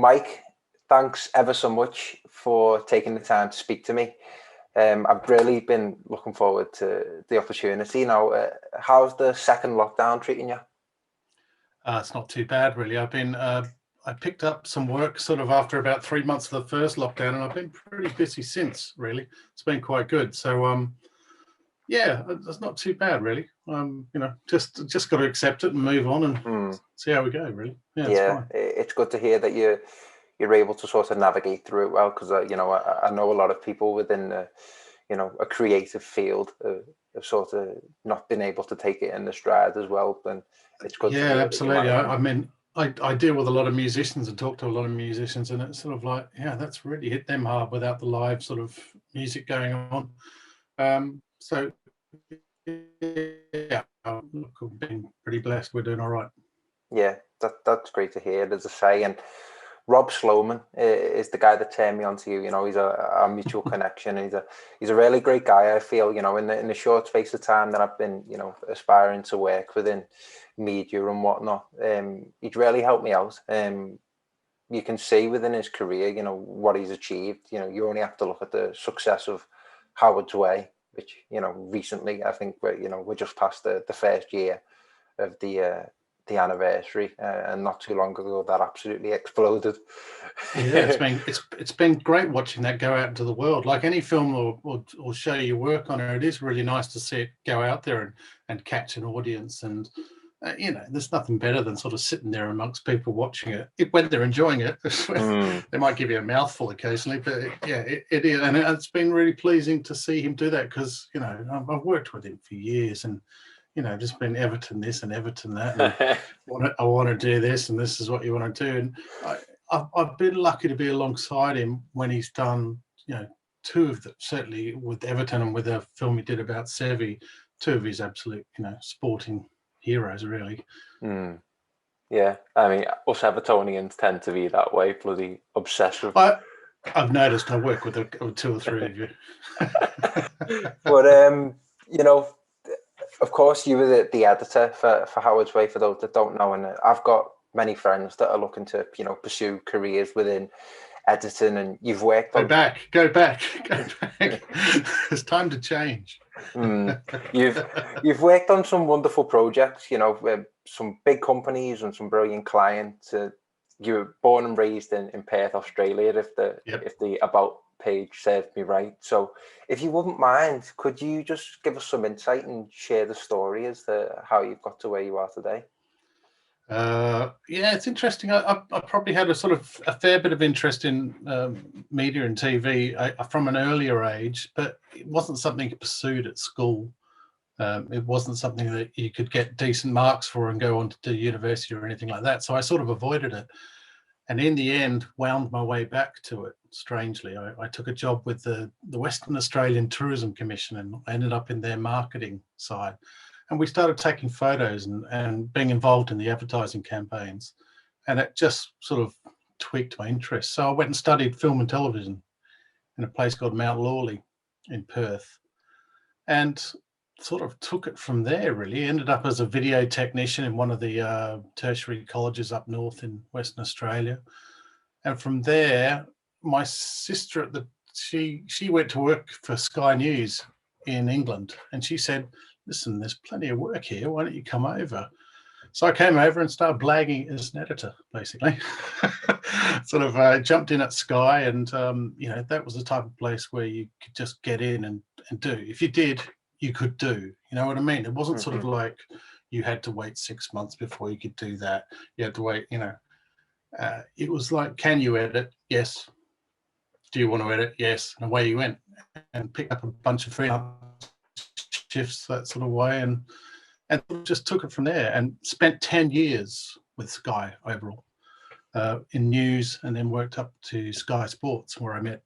Mike, thanks ever so much for taking the time to speak to me. I've really been looking forward to the opportunity. Now, how's the second lockdown treating you? It's not too bad, really. I picked up some work sort of after about 3 months of the first lockdown, and I've been pretty busy since, really. It's been quite good. So, yeah, it's not too bad, really. Just got to accept it and move on and see how we go, really. Yeah, it's fine. It's good to hear that you're able to sort of navigate through it well, because I know a lot of people within a creative field have sort of not been able to take it in the stride as well. And it's good. Yeah, absolutely. I mean, I deal with a lot of musicians and talk to a lot of musicians, and it's sort of like, yeah, that's really hit them hard without the live sort of music going on. So yeah, look, I've been pretty blessed. We're doing all right. Yeah, that's great to hear, as I say. And Rob Sloman is the guy that turned me on to you. He's a mutual connection. He's a really great guy. I feel, in the short space of time that I've been, aspiring to work within media and whatnot, he's really helped me out. You can see within his career, what he's achieved. You only have to look at the success of Howard's Way, which, recently, I think we're just past the first year of the anniversary, and not too long ago that absolutely exploded. Yeah, it's been great watching that go out into the world. Like any film or show you work on, it is really nice to see it go out there and catch an audience. And there's nothing better than sort of sitting there amongst people watching it when they're enjoying it. They might give you a mouthful occasionally, but it is, and it's been really pleasing to see him do that, because I've worked with him for years, and just been Everton this and Everton that, and I want to do this, and this is what you want to do. And I've been lucky to be alongside him when he's done, two of them, certainly with Everton and with a film he did about Sevi, two of his absolute, sporting heroes, really. Yeah, I mean, us Evertonians tend to be that way, bloody obsessive. I've noticed I work with two or three of you. But, of course, you were the editor for Howard's Way, for those that don't know, and I've got many friends that are looking to, pursue careers within editing, and you've worked Go back. It's time to change. You've worked on some wonderful projects, with some big companies and some brilliant clients. You were born and raised in Perth, Australia, if the about page served me right. So if you wouldn't mind, could you just give us some insight and share the story as to how you've got to where you are today? Yeah, it's interesting. I probably had a fair bit of interest in media and TV from an earlier age, but it wasn't something you pursued at school. It wasn't something that you could get decent marks for and go on to do university or anything like that. So I sort of avoided it. And in the end, wound my way back to it, strangely. I took a job with the Western Australian Tourism Commission, and I ended up in their marketing side. And we started taking photos and being involved in the advertising campaigns. And it just sort of tweaked my interest. So I went and studied film and television in a place called Mount Lawley in Perth, and sort of took it from there, really. Ended up as a video technician in one of the tertiary colleges up north in Western Australia. And from there, my sister, she went to work for Sky News in England, and she said, listen, there's plenty of work here. Why don't you come over? So I came over and started blagging as an editor, basically. Sort of jumped in at Sky, and that was the type of place where you could just get in and do. If you did, you could do. You know what I mean? It wasn't sort of like you had to wait 6 months before you could do that. You had to wait, it was like, can you edit? Yes. Do you want to edit? Yes. And away you went, and picked up a bunch of freelance shifts that sort of way, and just took it from there, and spent 10 years with Sky overall in news, and then worked up to Sky Sports, where I met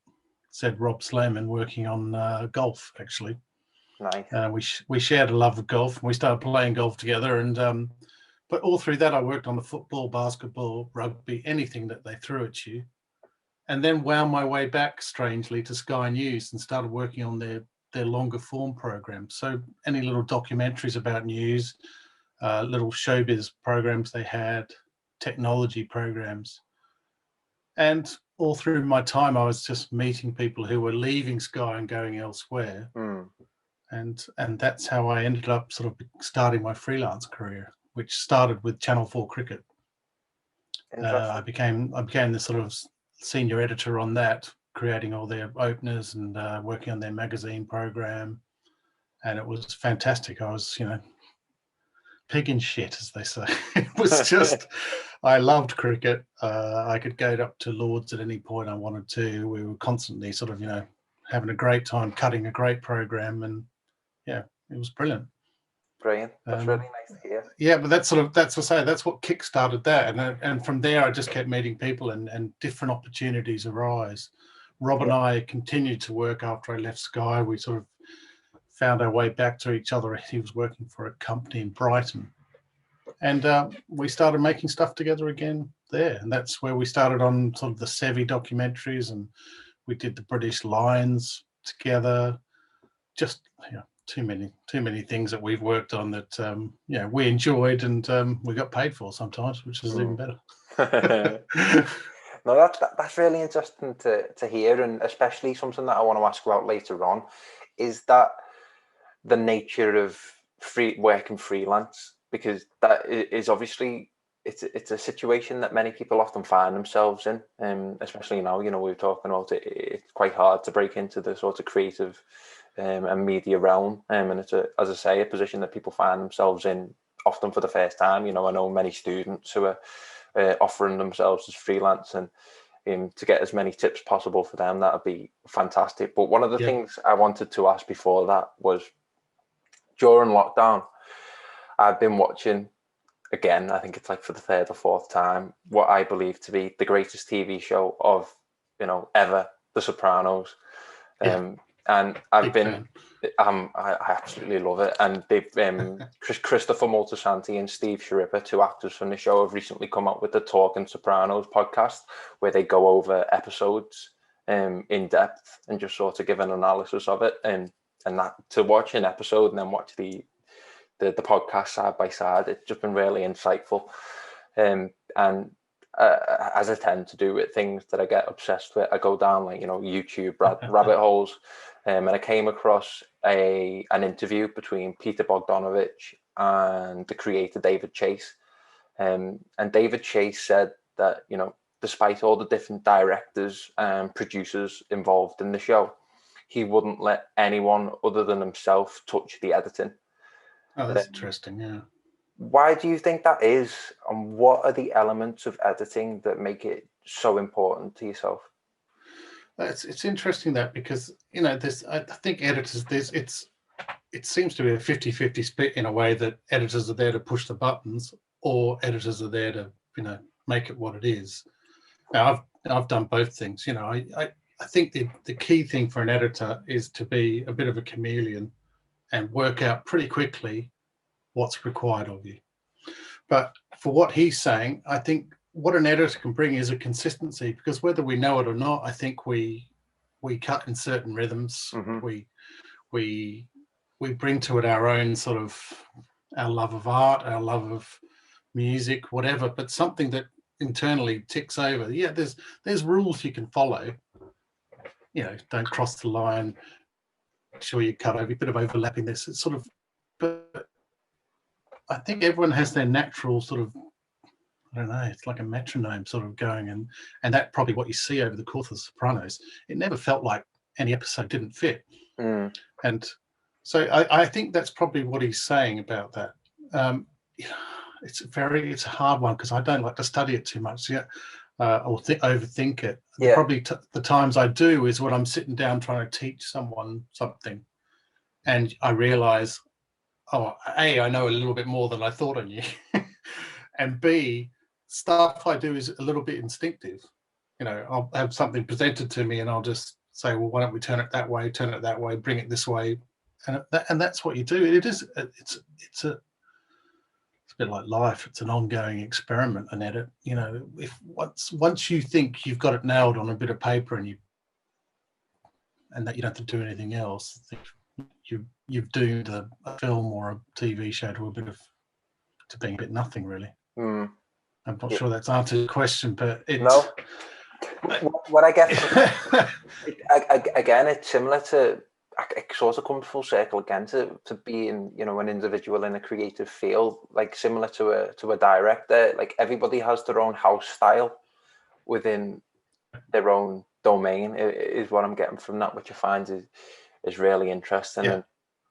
Rob Sloman working on golf, actually. Nice. We shared a love of golf, and we started playing golf together, and but all through that I worked on the football, basketball, rugby, anything that they threw at you, and then wound my way back, strangely, to Sky News and started working on their longer form programs. So any little documentaries about news, little showbiz programs they had, technology programs. And all through my time, I was just meeting people who were leaving Sky and going elsewhere. And that's how I ended up sort of starting my freelance career, which started with Channel 4 Cricket. I became the sort of senior editor on that, creating all their openers and working on their magazine program. And it was fantastic. I was, pig in shit, as they say. It was just, I loved cricket. I could go up to Lords at any point I wanted to. We were constantly sort of, having a great time, cutting a great program. And yeah, it was brilliant. Brilliant. That's really nice to hear. Yeah, but that's what kick-started that. And from there, I just kept meeting people and different opportunities arise. Rob and I continued to work after I left Sky. We sort of found our way back to each other. He was working for a company in Brighton. And we started making stuff together again there. And that's where we started on sort of the Sevi documentaries, and we did the British Lions together. Just, too many things that we've worked on that, we enjoyed and we got paid for sometimes, which is even better. No, that's really interesting to hear, and especially something that I want to ask about later on is that the nature of working freelance, because that is obviously it's a situation that many people often find themselves in, especially now. We're talking about it. It's quite hard to break into the sort of creative and media realm, and it's as I say, a position that people find themselves in often for the first time. I know many students who are offering themselves as freelance, and to get as many tips possible for them, that would be fantastic. But one of the things I wanted to ask before that was, during lockdown, I've been watching, again, I think it's like for the third or fourth time, what I believe to be the greatest TV show of, ever, The Sopranos. And I've been, I absolutely love it. And they've, Christopher Moltisanti and Steve Sharippa, two actors from the show, have recently come up with the Talking Sopranos podcast, where they go over episodes in depth and just sort of give an analysis of it. And that, to watch an episode and then watch the podcast side by side, it's just been really insightful. And as I tend to do with things that I get obsessed with, I go down YouTube rabbit holes, and I came across an interview between Peter Bogdanovich and the creator David Chase, and David Chase said that despite all the different directors and producers involved in the show, he wouldn't let anyone other than himself touch the editing. Oh, that's interesting. Yeah. Why do you think that is, and what are the elements of editing that make it so important to yourself? It's interesting that, because I think editors, it seems to be a 50-50 split, in a way that editors are there to push the buttons, or editors are there to make it what it is. Now I've done both things. I think the key thing for an editor is to be a bit of a chameleon and work out pretty quickly what's required of you. But for what he's saying, I think what an editor can bring is a consistency, because whether we know it or not, I think we cut in certain rhythms. Mm-hmm. We bring to it our own sort of, our love of art, our love of music, whatever, but something that internally ticks over. Yeah, there's rules you can follow. Don't cross the line. Make sure you cut over a bit of overlapping. This it's sort of, but I think everyone has their natural sort of, I don't know, it's like a metronome sort of going, and that probably what you see over the course of The Sopranos. It never felt like any episode didn't fit. And so I think that's probably what he's saying about that. It's a hard one, because I don't like to study it too much yet, or overthink it. Yeah. Probably the times I do is when I'm sitting down trying to teach someone something, and I realize, A, I know a little bit more than I thought I knew, and B, stuff I do is a little bit instinctive. I'll have something presented to me and I'll just say, well, why don't we turn it that way, bring it this way, and that's what you do. It's a bit like life. It's an ongoing experiment, an edit. If once you think you've got it nailed on a bit of paper and that you don't have to do anything else, you've doomed a film or a TV show to being a bit nothing, really. I'm not sure that's answered the question, but what I get again, it's similar to, it sort of comes full circle again to being, you know, an individual in a creative field, like similar to a director. Like everybody has their own house style within their own domain, is what I'm getting from that, which I find is really interesting. Yeah. And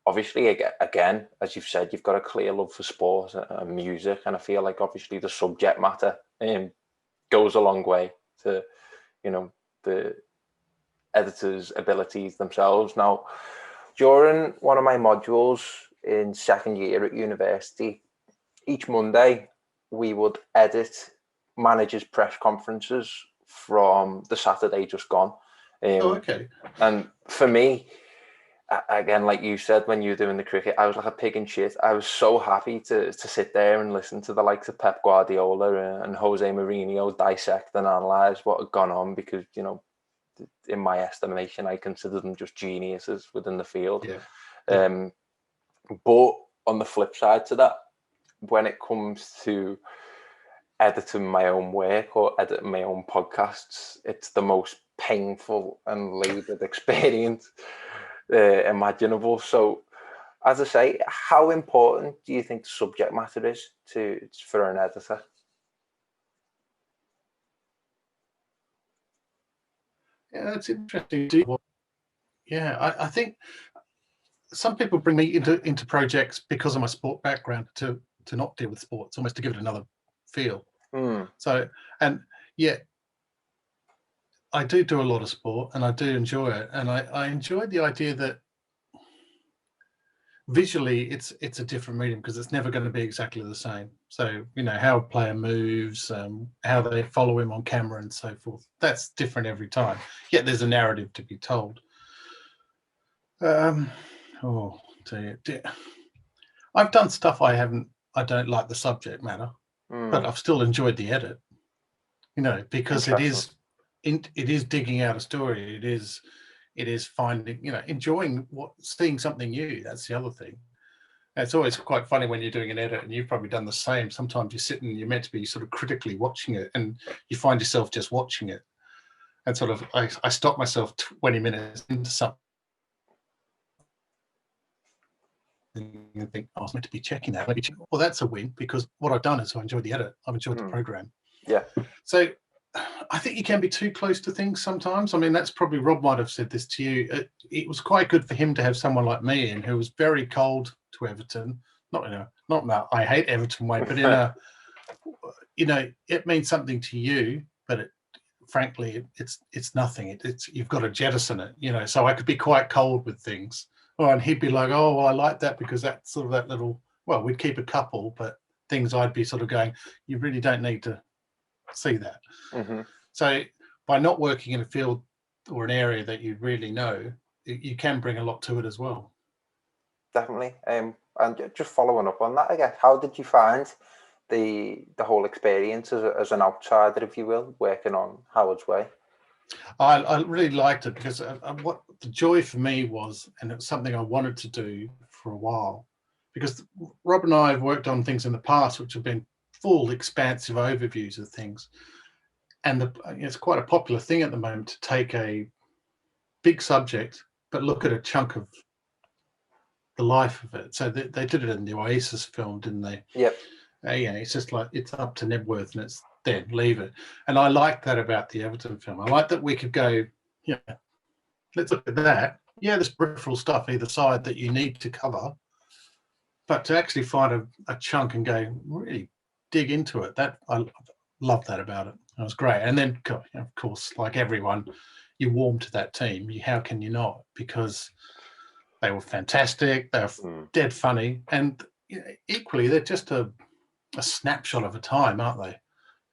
obviously, again, as you've said, you've got a clear love for sport and music, and I feel like obviously the subject matter goes a long way to, you know, the editors' abilities themselves. Now, during one of my modules in second year at university, each Monday we would edit managers' press conferences from the Saturday just gone. Okay. And for me, again, like you said, when you were doing the cricket, I was like a pig in shit. I was so happy to sit there and listen to the likes of Pep Guardiola and Jose Mourinho dissect and analyse what had gone on, because, you know, in my estimation, I consider them just geniuses within the field. Yeah. But on the flip side to that, when it comes to editing my own work or editing my own podcasts, it's the most painful and laboured experience imaginable. So, as I say, how important do you think the subject matter is for an editor? Yeah, that's interesting. Yeah, I think some people bring me into projects because of my sport background to not deal with sports, almost to give it another feel. So, and yeah, I do a lot of sport and I do enjoy it, and I enjoy the idea that visually it's a different medium, because it's never going to be exactly the same. So, you know, how a player moves, how they follow him on camera and so forth, that's different every time, yet there's a narrative to be told. Oh dear. I've done stuff I don't like the subject matter, but I've still enjoyed the edit, you know, because it is digging out a story. It is finding, you know, enjoying seeing something new. That's the other thing. It's always quite funny when you're doing an edit, and you've probably done the same. Sometimes you're sitting, you're meant to be sort of critically watching it, and you find yourself just watching it. And sort of, I stop myself 20 minutes into something and think, I was meant to be checking that. Well, that's a win, because what I've done is I enjoyed the edit. I've enjoyed the program. Yeah. So I think you can be too close to things sometimes. I mean, that's probably, Rob might have said this to you. It was quite good for him to have someone like me in, who was very cold to Everton. Not in a I hate Everton way, but in a, you know, it means something to you, but frankly, it's nothing. It's you've got to jettison it, you know. So I could be quite cold with things. Oh, and he'd be like, oh, well, I like that because that's sort of that little, well, we'd keep a couple, but things I'd be sort of going, you really don't need to see that. So by not working in a field or an area that you really know, you can bring a lot to it as well. Definitely. And just following up on that, I guess, how did you find the whole experience as an outsider, if you will, working on Howard's Way? I really liked it, because what the joy for me was, and it was something I wanted to do for a while, because Rob and I have worked on things in the past which have been full, expansive overviews of things. And it's quite a popular thing at the moment to take a big subject, but look at a chunk of the life of it. So they did it in the Oasis film, didn't they? Yep. Yeah, it's just like, it's up to Nebworth and it's dead, leave it. And I like that about the Everton film. I like that we could go, yeah, let's look at that. Yeah, there's peripheral stuff either side that you need to cover, but to actually find a chunk and go really dig into it, that I love that about it. It was great. And then, of course, like everyone, you warm to that team. How can you not? Because they were fantastic. They were dead funny, and you know, equally, they're just a snapshot of a time, aren't they?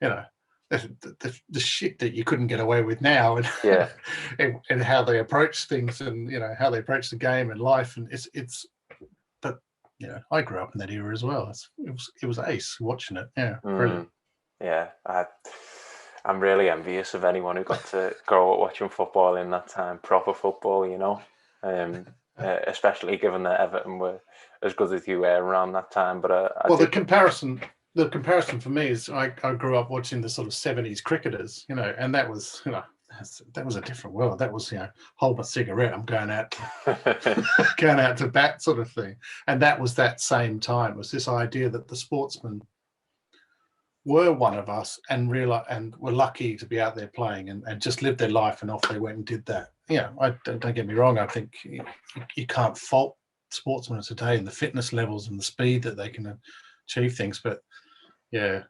You know, the shit that you couldn't get away with now, and yeah, and how they approach things, and you know how they approach the game and life, and it's. But you know, I grew up in that era as well. It was ace watching it. Yeah, brilliant. Yeah, I'm really envious of anyone who got to grow up watching football in that time, proper football, you know. Especially given that Everton were as good as you were around that time. But the comparison the comparison for me is I grew up watching the sort of 70s cricketers, and that was, that was a different world. That was, hold my cigarette, I'm going out, going out to bat sort of thing. And that was that same time. It was this idea that the sportsmen were one of us and were lucky to be out there playing and just lived their life, and off they went and did that. Don't get me wrong. I think you can't fault sportsmen today and the fitness levels and the speed that they can achieve things, but a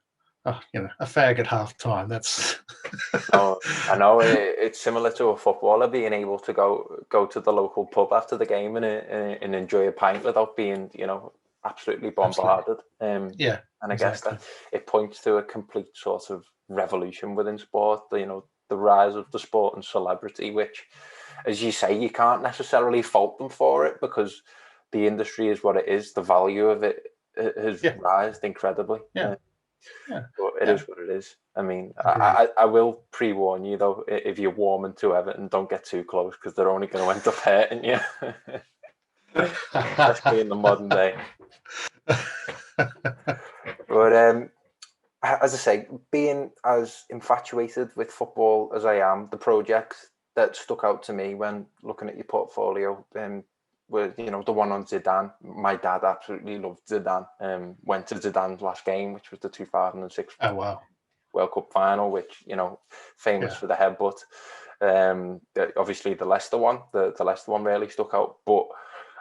fag at half time, that's Oh, I know it's similar to a footballer being able to go to the local pub after the game and enjoy a pint without being absolutely bombarded. And I guess that it points to a complete sort of revolution within sport, the rise of the sport and celebrity, which, as you say, you can't necessarily fault them for it because the industry is what it is. The value of it has risen incredibly. But it is what it is. I mean, I will pre-warn you though, if you're warming to Everton, don't get too close because they're only going to end up hurting you, especially in the modern day. But as I say, being as infatuated with football as I am, the project that stuck out to me when looking at your portfolio was, the one on Zidane. My dad absolutely loved Zidane. Went to Zidane's last game, which was the 2006 World Cup final, which, famous for the headbutt. Obviously the Leicester one, the Leicester one really stuck out. But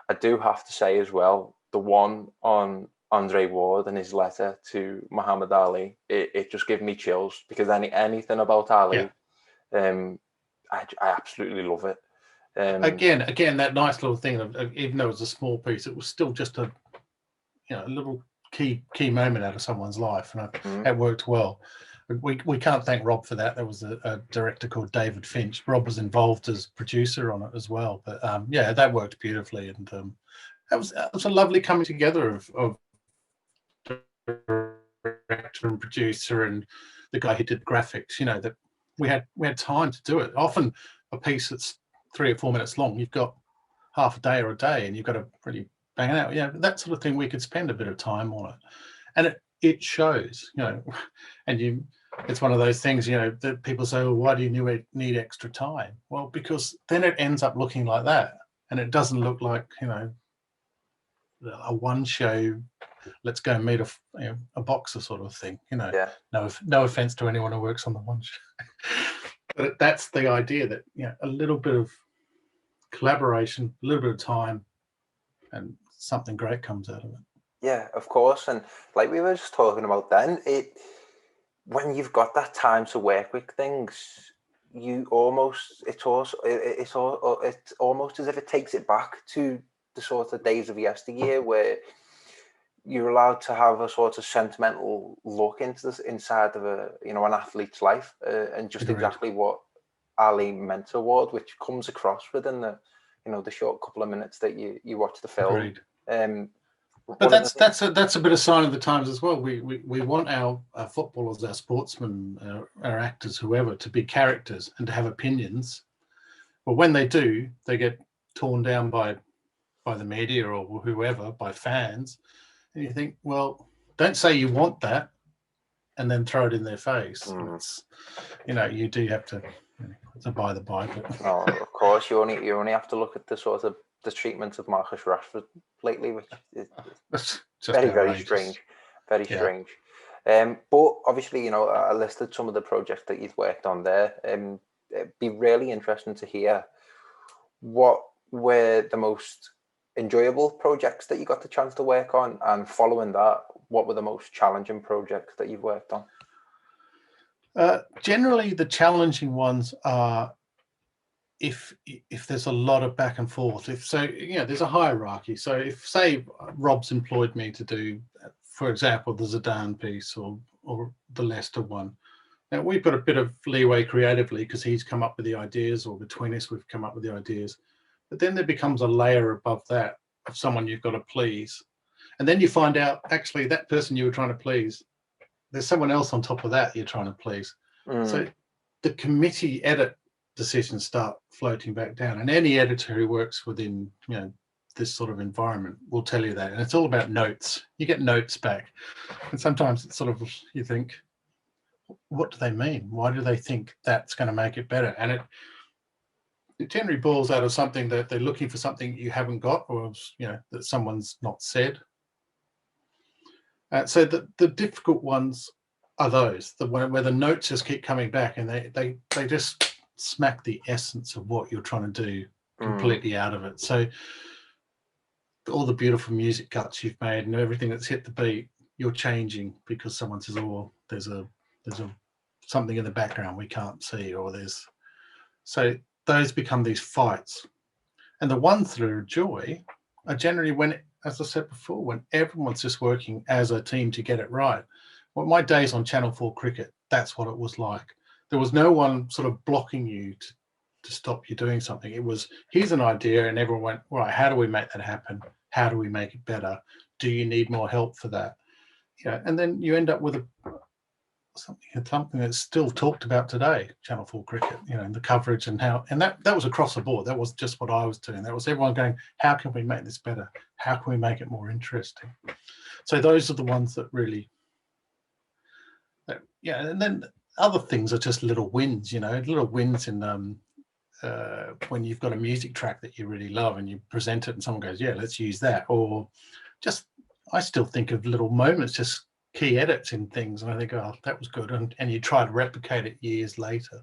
I do have to say as well, the one on Andre Ward and his letter to Muhammad Ali, it just gave me chills because anything about Ali, I absolutely love it. Again, that nice little thing of, even though it was a small piece, it was still just a little key moment out of someone's life, and that worked well. We can't thank Rob for that. There was a director called David Finch. Rob was involved as producer on it as well, but that worked beautifully, and that was a lovely coming together of director and producer and the guy who did graphics. That we had time to do it. Often a piece that's 3 or 4 minutes long, you've got half a day or a day, and you've got to really bang it out. That sort of thing. We could spend a bit of time on it, and it shows. And it's one of those things. That people say, well, why do you need extra time? Well, because then it ends up looking like that, and it doesn't look like a one show. Let's go and meet a boxer sort of thing. No offense to anyone who works on the one show, but that's the idea that a little bit of collaboration, a little bit of time, and something great comes out of it. Yeah, of course. And like we were just talking about then, when you've got that time to work with things, it's almost as if it takes it back to the sort of days of yesteryear where you're allowed to have a sort of sentimental look into this inside of an athlete's life, and just exactly what Ali meant to Ward, which comes across within the short couple of minutes that you watch the film. But that's a bit of sign of the times as well. We want our footballers, our sportsmen, our actors, whoever, to be characters and to have opinions. But when they do, they get torn down by the media or whoever, by fans. And you think, well, don't say you want that and then throw it in their face. You do have to. It's a by the by. Oh, of course, you only have to look at the sort of the treatment of Marcus Rashford lately, which is very, very strange. Very strange. But obviously, I listed some of the projects that you've worked on there. It'd be really interesting to hear what were the most enjoyable projects that you got the chance to work on, and following that, what were the most challenging projects that you've worked on? Generally, the challenging ones are if there's a lot of back and forth. There's a hierarchy. So if, say, Rob's employed me to do, for example, the Zidane piece or the Leicester one. Now, we've got a bit of leeway creatively because he's come up with the ideas, or between us, we've come up with the ideas. But then there becomes a layer above that of someone you've got to please. And then you find out, actually, that person you were trying to please, there's someone else on top of that you're trying to please. So the committee edit decisions start floating back down. And any editor who works within, this sort of environment will tell you that. And it's all about notes. You get notes back. And sometimes it's sort of, you think, what do they mean? Why do they think that's going to make it better? And it generally boils out of something that they're looking for, something you haven't got, or that someone's not said. So the difficult ones are those where the notes just keep coming back, and they just smack the essence of what you're trying to do completely out of it. So all the beautiful music cuts you've made and everything that's hit the beat, you're changing because someone says, "Oh, there's a something in the background we can't see," or so those become these fights. And the ones that are joy are generally when, as I said before, when everyone's just working as a team to get it right. Well, my days on Channel 4 cricket, that's what it was like. There was no one sort of blocking you to stop you doing something. It was, here's an idea, and everyone went, right, how do we make that happen? How do we make it better? Do you need more help for that? And then you end up with something that's still talked about today, Channel 4 cricket, and the coverage and how, and that was across the board. That was just what I was doing. That was everyone going, how can we make this better? How can we make it more interesting? So those are the ones that really, and then other things are just little wins, little wins in when you've got a music track that you really love and you present it and someone goes, yeah, let's use that. Or just, I still think of little moments, just key edits in things, and I think, oh, that was good, and you try to replicate it years later.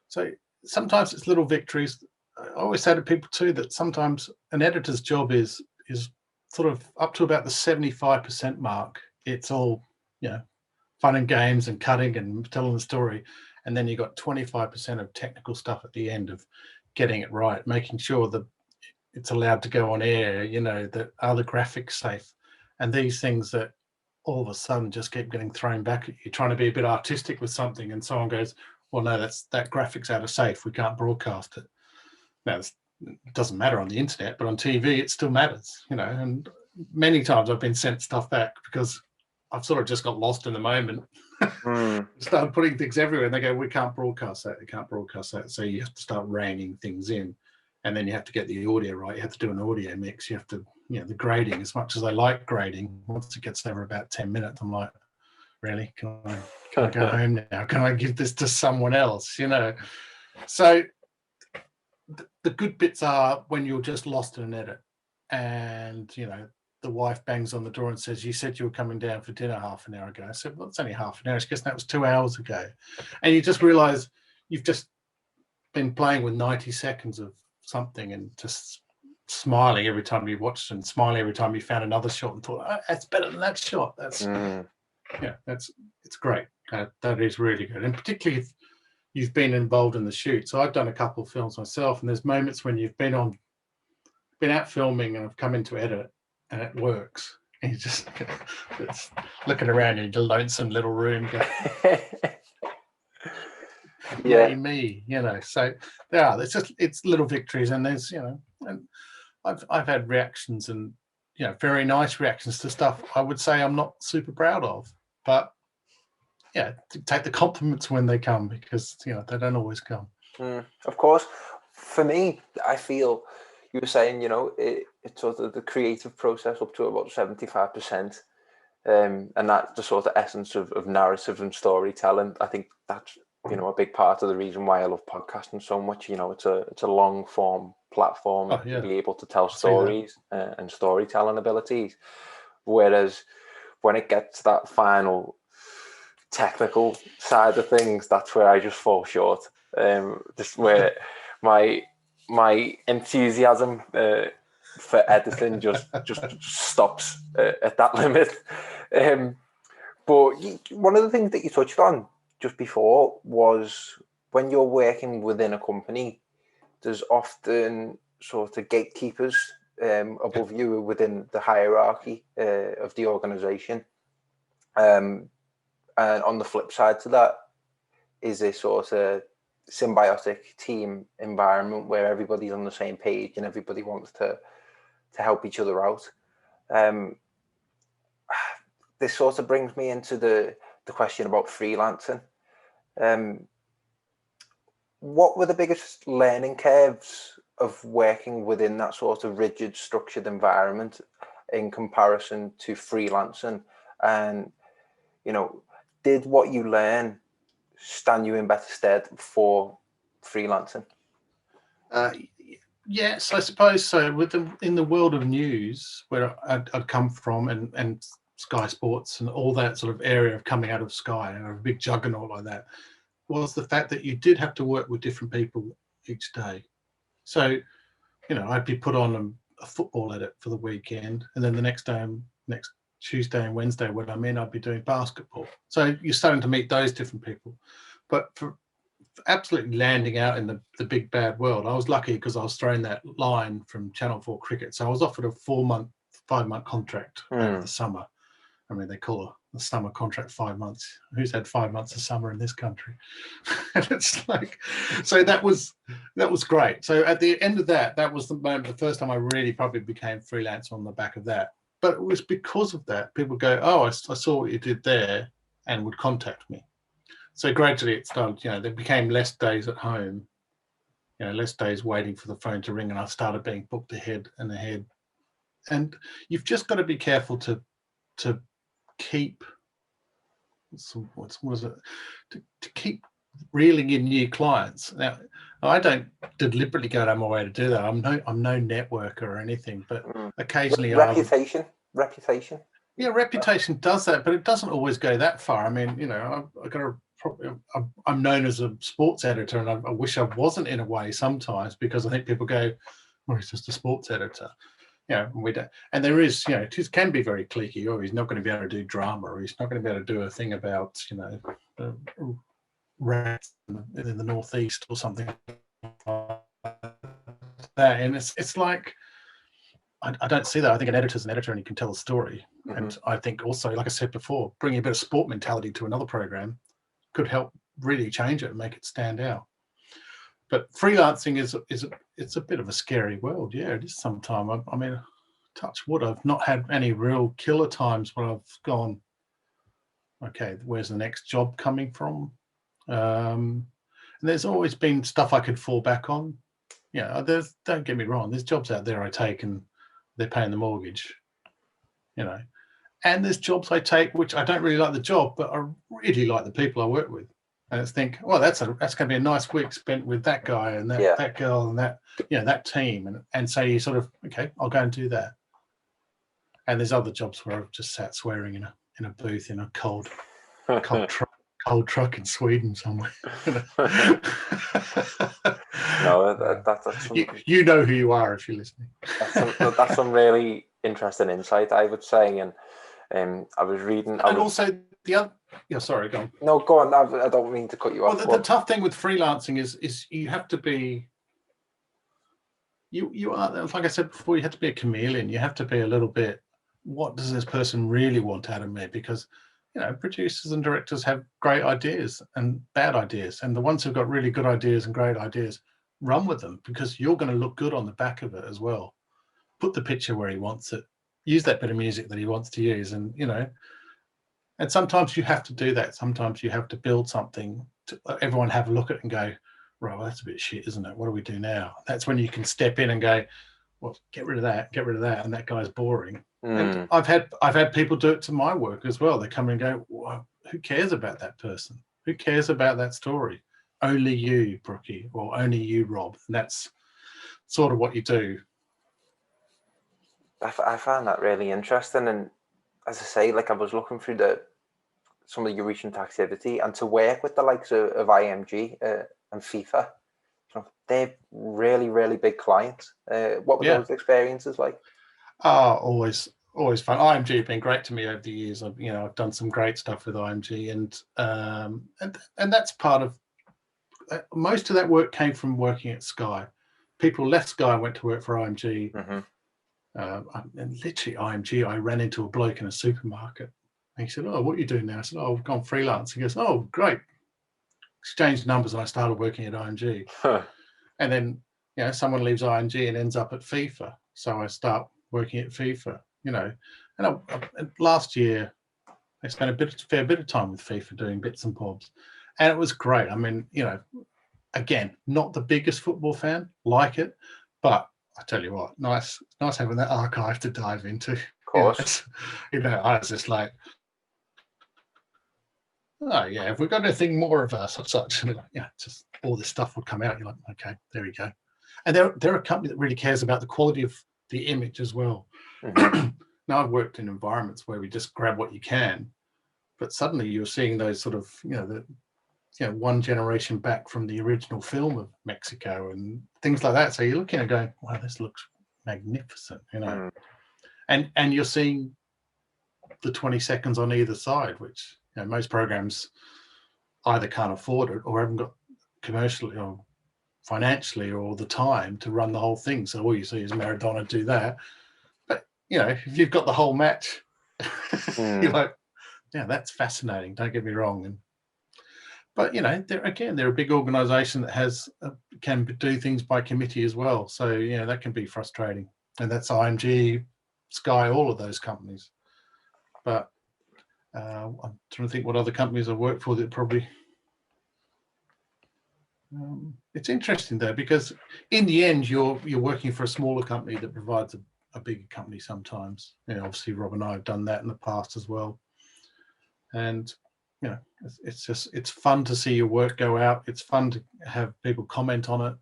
So sometimes it's little victories. I always say to people too that sometimes an editor's job is sort of up to about the 75% mark. It's all fun and games and cutting and telling the story, and then you got 25% of technical stuff at the end of getting it right, making sure that it's allowed to go on air, that are the graphics safe, and these things that all of a sudden just keep getting thrown back at you, trying to be a bit artistic with something, and someone goes, well, no, that graphic's out of safe, we can't broadcast it. Now, it doesn't matter on the internet, but on TV it still matters, and many times I've been sent stuff back because I've sort of just got lost in the moment. Started putting things everywhere, and they go, we can't broadcast that, so you have to start reining things in, and then you have to get the audio right, you have to do an audio mix, you have to, the grading, as much as I like grading, once it gets over about 10 minutes, I'm like, really, can I go home now? Can I give this to someone else? So the good bits are when you're just lost in an edit, and the wife bangs on the door and says, you said you were coming down for dinner half an hour ago. I said, well, it's only half an hour. She goes, that was 2 hours ago. And you just realize you've just been playing with 90 seconds of something and just smiling every time you watched and smiling every time you found another shot and thought, oh, that's better than that shot. That's it's great. That is really good. And particularly if you've been involved in the shoot. So I've done a couple of films myself, and there's moments when you've been out filming and I've come into edit and it works. And you just it's looking around in your lonesome little room going, me, So it's little victories, and there's, and I've had reactions, and very nice reactions to stuff I would say I'm not super proud of, but take the compliments when they come, because they don't always come. Of course. For me, I feel you were saying, it's sort of the creative process up to about 75%, and that's the sort of essence of narrative and storytelling. I think that's a big part of the reason why I love podcasting so much. It's a long form platform to be able to tell stories and storytelling abilities. Whereas when it gets to that final technical side of things, that's where I just fall short. Just where my enthusiasm for editing just stops at that limit. But one of the things that you touched on just before was when you're working within a company, there's often sort of gatekeepers above you within the hierarchy of the organization. And on the flip side to that is a sort of symbiotic team environment where everybody's on the same page and everybody wants to help each other out. This sort of brings me into the question about freelancing. What were the biggest learning curves of working within that sort of rigid, structured environment in comparison to freelancing? And, did what you learn stand you in better stead for freelancing? Yes, I suppose so. In the world of news, where I'd come from, and Sky Sports and all that sort of area of coming out of Sky, and a big juggernaut like that, was the fact that you did have to work with different people each day. So, I'd be put on a football edit for the weekend, and then the next Tuesday and Wednesday when I'm in, I'd be doing basketball. So you're starting to meet those different people. But for absolutely landing out in the big bad world, I was lucky because I was thrown that line from Channel 4 Cricket. So I was offered a 5-month contract over the summer. I mean, they call the summer contract 5 months. Who's had 5 months of summer in this country? And it's like, so that was great. So at the end of that was the first time I really probably became freelance on the back of that. But it was because of that. People go, oh, I saw what you did there, and would contact me. So gradually it started, there became less days at home, less days waiting for the phone to ring, and I started being booked ahead and ahead. And you've just got to be careful to keep, to keep reeling in new clients. Now, I don't deliberately go out of my way to do that. I'm no networker or anything, but occasionally reputation. Yeah, reputation does that, but it doesn't always go that far. I mean, I'm known as a sports editor, and I wish I wasn't in a way sometimes, because I think people go, "Well, he's just a sports editor." We don't. And there is, it can be very cliquey. Oh, he's not going to be able to do drama, or he's not going to be able to do a thing about, rats in the northeast or something like that. And it's like, I don't see that. I think an editor's an editor, and he can tell a story. Mm-hmm. And I think also, like I said before, bringing a bit of sport mentality to another program could help really change it and make it stand out. But freelancing it's a bit of a scary world. Yeah, it is sometimes. I mean, touch wood, I've not had any real killer times where I've gone, okay, where's the next job coming from? And there's always been stuff I could fall back on. Don't get me wrong, there's jobs out there I take and they're paying the mortgage, and there's jobs I take which I don't really like the job, but I really like the people I work with. And it's think, well, that's going to be a nice week spent with that guy and that girl and that, that team. And so you sort of, okay, I'll go and do that. And there's other jobs where I've just sat swearing in a booth in a cold truck in Sweden somewhere. No, that's you know who you are if you're listening. That's some really interesting insight, I would say. And I was reading. Also the other. Yeah, sorry, go on. No, go on. I don't mean to cut you off. Well, the tough thing with freelancing is you have to be. You are, like I said before, you have to be a chameleon. You have to be a little bit. What does this person really want out of me? Because producers and directors have great ideas and bad ideas, and the ones who've got really good ideas and great ideas, run with them, because you're going to look good on the back of it as well. Put the picture where he wants it. Use that bit of music that he wants to use, and and sometimes you have to do that. Sometimes you have to build something to everyone have a look at it and go, right, well, that's a bit shit, isn't it? What do we do now? That's when you can step in and go, well, get rid of that, and that guy's boring. And I've had people do it to my work as well. They come and go, well, who cares about that person? Who cares about that story? Only you, Brookie, or only you, Rob. And that's sort of what you do. I found that really interesting, and as I say, like I was looking through some of your recent activity, and to work with the likes of IMG and FIFA, they're really, really big clients. What were those experiences like? Always fun. IMG have been great to me over the years. I've done some great stuff with IMG, and that's part of most of that work came from working at Sky. People left Sky and went to work for IMG. Mm-hmm. And literally IMG, I ran into a bloke in a supermarket, and he said, "Oh, what are you doing now?" I said, "Oh, I've gone freelance." He goes, "Oh, great." Exchanged numbers, and I started working at IMG. And then someone leaves IMG and ends up at FIFA, so I start working at FIFA. And last year I spent a fair bit of time with FIFA doing bits and bobs, and it was great. I mean, again, not the biggest football fan, like it, But I tell you what, nice having that archive to dive into. Of course. I was just like, oh yeah, have we got anything more of such? And yeah, just all this stuff would come out. You're like, okay, there we go. And they're a company that really cares about the quality of the image as well. Mm-hmm. Now, I've worked in environments where we just grab what you can, but suddenly you're seeing those sort of, one generation back from the original film of Mexico and things like that. So you're looking and going, wow, this looks magnificent, and you're seeing the 20 seconds on either side, which most programs either can't afford it or haven't got commercially or financially or the time to run the whole thing. So all you see is Maradona do that. But if you've got the whole match, you're like, yeah, that's fascinating. Don't get me wrong. But they're a big organisation that can do things by committee as well. So that can be frustrating, and that's IMG, Sky, all of those companies. But I'm trying to think what other companies I've worked for that probably. It's interesting though, because in the end you're working for a smaller company that provides a bigger company sometimes. Obviously Rob and I have done that in the past as well, and it's fun to see your work go out. It's fun to have people comment on it.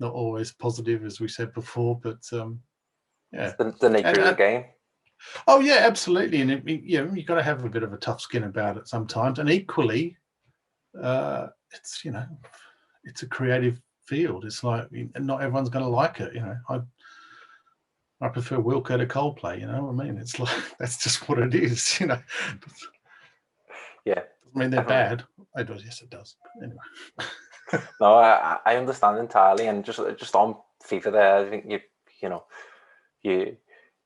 Not always positive, as we said before, but yeah, it's the nature of the game. Oh yeah, absolutely. And you've got to have a bit of a tough skin about it sometimes. And equally, it's a creative field. It's like not everyone's going to like it. I prefer Wilco to Coldplay. You know what I mean? It's like that's just what it is. Yeah. I mean, they're bad. It does. Yes, it does. Anyway. No, I understand entirely. And just on FIFA there, I think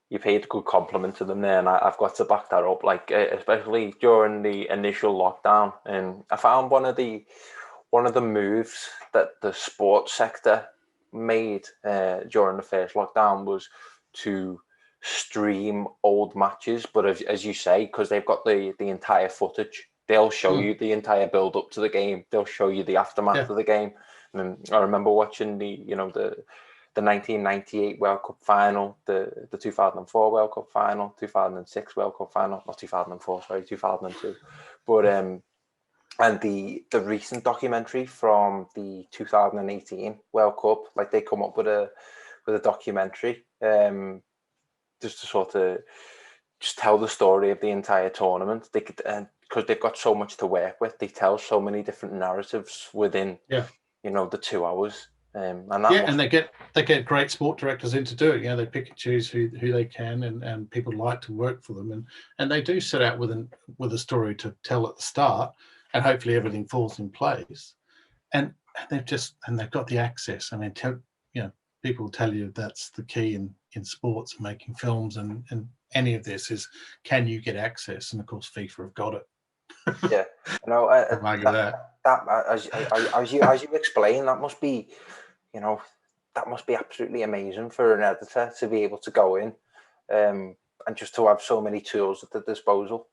you paid a good compliment to them there, and I've got to back that up. Like especially during the initial lockdown, and I found one of the moves that the sports sector made during the first lockdown was to stream old matches. But as you say, because they've got the entire footage, they'll show you the entire build up to the game. They'll show you the aftermath of the game. And I remember watching the 1998 World Cup final, the 2004 World Cup final, 2006 World Cup final, not 2004, sorry, 2002. But and the recent documentary from the 2018 World Cup, like they come up with a documentary just to sort of just tell the story of the entire tournament. They could, because they've got so much to work with, they tell so many different narratives within the 2 hours. And they get great sport directors in to do it. They pick and choose who they can, and people like to work for them, and they do set out with a story to tell at the start, and hopefully everything falls in place. And they've got the access. I mean, people tell you that's the key in sports, making films, and any of this is, can you get access? And of course, FIFA have got it. Yeah, as you explain, that must be, that must be absolutely amazing for an editor to be able to go in, and just to have so many tools at the disposal.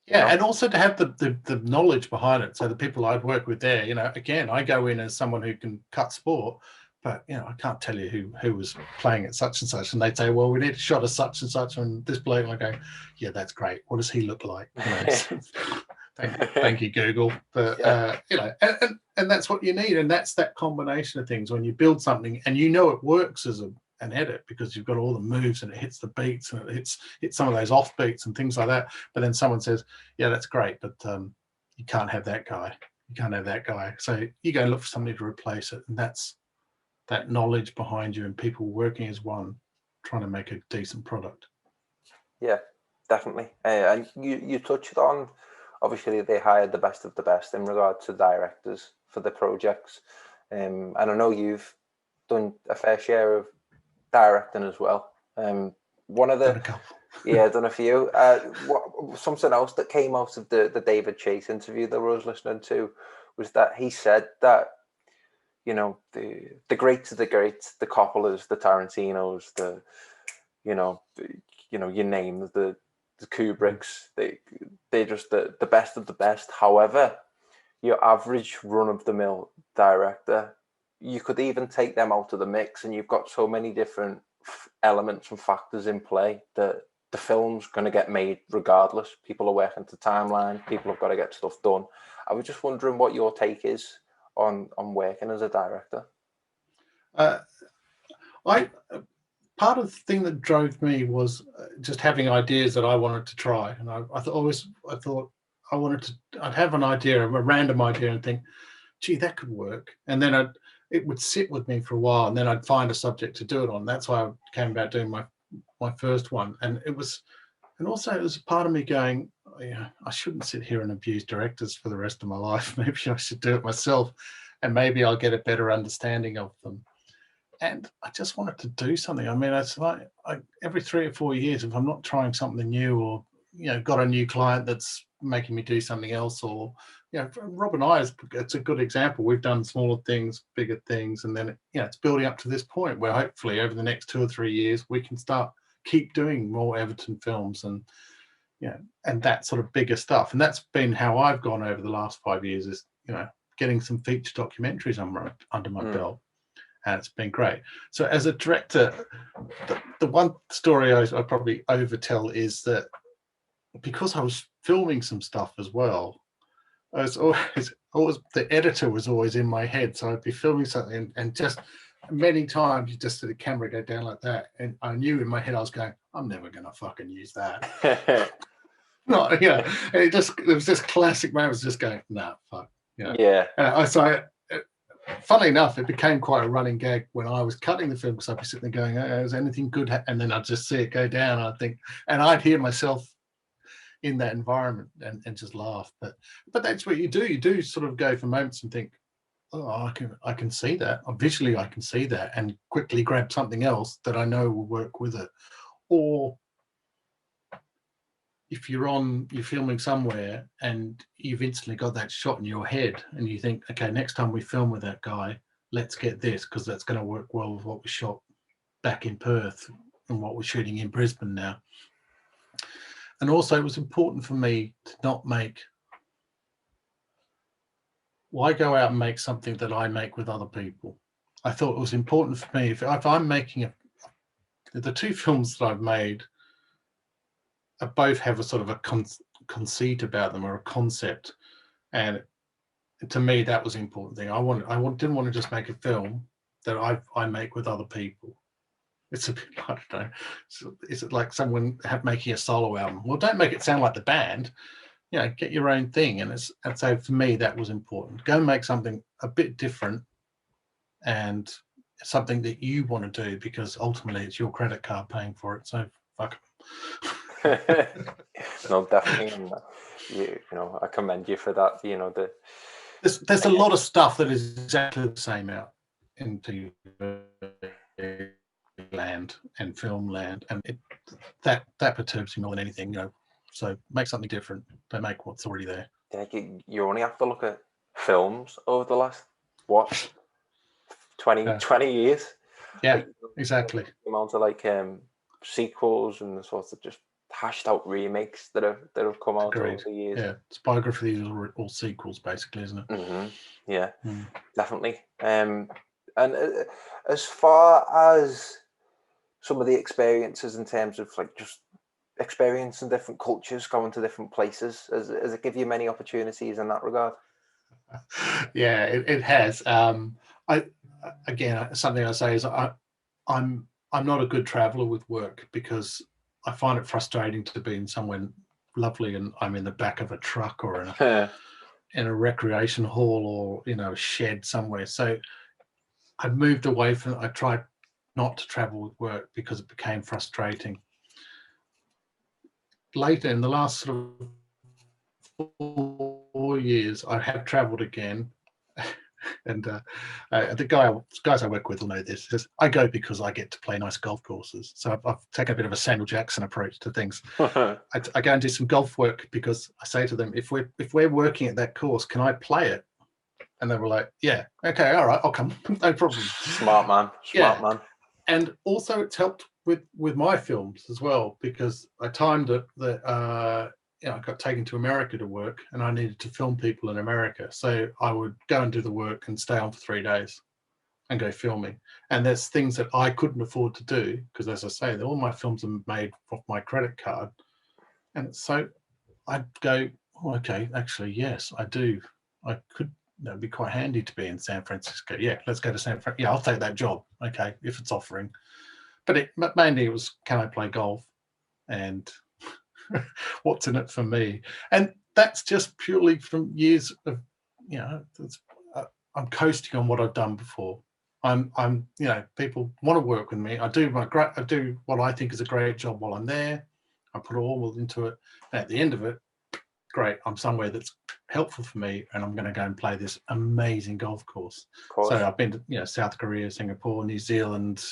And also to have the knowledge behind it. So the people I'd work with there, again, I go in as someone who can cut sport, but I can't tell you who was playing at such and such, and they'd say, well, we need a shot of such and such on this bloke, and I go, yeah, that's great. What does he look like? Thank you, Google. But and that's what you need, and that's that combination of things when you build something and it works as an edit, because you've got all the moves and it hits the beats and it hits some of those off beats and things like that. But then someone says, yeah, that's great, but you can't have that guy. You can't have that guy. So you go and look for somebody to replace it, and that's that knowledge behind you and people working as one, trying to make a decent product. Yeah, definitely. And you touched on, obviously they hired the best of the best in regard to directors for the projects. And I know you've done a fair share of directing as well. One of the done a few. Something else that came out of the David Chase interview that I was listening to was that he said that the greats of the greats, the Coppolas, the Tarantinos, you name the Kubricks, they're just the best of the best. However, your average run-of-the-mill director you could even take them out of the mix, and you've got so many different elements and factors in play that the film's going to get made regardless. People are working to timeline. People have got to get stuff done. I was just wondering what your take is on working as a director. Part of the thing that drove me was just having ideas that I wanted to try, and I thought I'd have an idea, a random idea, and think, gee, that could work, and then it would sit with me for a while, and then I'd find a subject to do it on. That's why I came about doing my first one, and it was a part of me going, oh, yeah, I shouldn't sit here and abuse directors for the rest of my life. Maybe I should do it myself, and maybe I'll get a better understanding of them. And I just wanted to do something. I mean, it's like every 3 or 4 years, if I'm not trying something new, or got a new client that's making me do something else, or Rob and I, it's a good example. We've done smaller things, bigger things, and then it's building up to this point where hopefully over the next 2 or 3 years we can keep doing more Everton films, and and that sort of bigger stuff. And that's been how I've gone over the last 5 years, is getting some feature documentaries under my belt. And it's been great. So as a director, the one story I probably overtell is that because I was filming some stuff as well, I was always the editor was always in my head. So I'd be filming something, and just many times you just see the camera go down like that, and I knew in my head I was going, I'm never gonna fucking use that. No, it was this classic moment. I was just going, nah, fuck. Yeah. Funnily enough, it became quite a running gag when I was cutting the film, because I'd be sitting there going, is anything good? And then I'd just see it go down. And I'd hear myself in that environment and just laugh. But that's what you do. You do sort of go for moments and think, oh, I can see that. Visually, I can see that, and quickly grab something else that I know will work with it. Or if you're filming somewhere and you've instantly got that shot in your head, and you think, okay, next time we film with that guy, let's get this, because that's going to work well with what we shot back in Perth and what we're shooting in Brisbane now. And also, it was important for me to not why go out and make something that I make with other people? I thought it was important for me, if I'm making the 2 films that I've made, both have a sort of a conceit about them, or a concept, and to me that was the important thing. I didn't want to just make a film that I make with other people. It's a bit, I don't know, is it like someone making a solo album? Well, don't make it sound like the band. Get your own thing. And so for me that was important. Go and make something a bit different, and something that you want to do, because ultimately it's your credit card paying for it. So fuck it. No, definitely. I commend you for that. There's a lot of stuff that is exactly the same out in TV land and film land, and that perturbs me more than anything. So make something different. Don't make what's already there. You only have to look at films over the last 20 years. Yeah, exactly. The amount of sequels and the sorts of just hashed out remakes that have come out over the years. Yeah, it's biographies or sequels, basically, isn't it? Mm-hmm. Yeah, definitely. And as far as some of the experiences in terms of just experiencing different cultures, going to different places, has it give you many opportunities in that regard? Yeah, it has. Something I say is I'm not a good traveller with work, because I find it frustrating to be in somewhere lovely and I'm in the back of a truck, or in a recreation hall, or a shed somewhere. So I've moved away from it. I tried not to travel with work because it became frustrating. Later, in the last sort of 4 years, I have travelled again. And the guys I work with will know this. Says, I go because I get to play nice golf courses. So I've taken a bit of a Samuel Jackson approach to things. I go and do some golf work because I say to them, if we're working at that course, can I play it? And they were like, yeah, okay, all right, I'll come, no problem. Smart man. And also it's helped with my films as well, because I timed it that I got taken to America to work, and I needed to film people in America. So I would go and do the work and stay on for 3 days. and go filming. And there's things that I couldn't afford to do because, as I say, all my films are made off my credit card. And so I'd go, oh, okay, actually, yes, I do. I could, that'd be quite handy to be in San Francisco. Yeah, let's go to San Francisco. Yeah, I'll take that job. Okay, if it's offering. But mainly it was, can I play golf? And what's in it for me? And that's just purely from years of, I'm coasting on what I've done before. I'm, people want to work with me. I do what I think is a great job while I'm there. I put all into it. And at the end of it, great, I'm somewhere that's helpful for me, and I'm going to go and play this amazing golf course. So I've been to, South Korea, Singapore, New Zealand,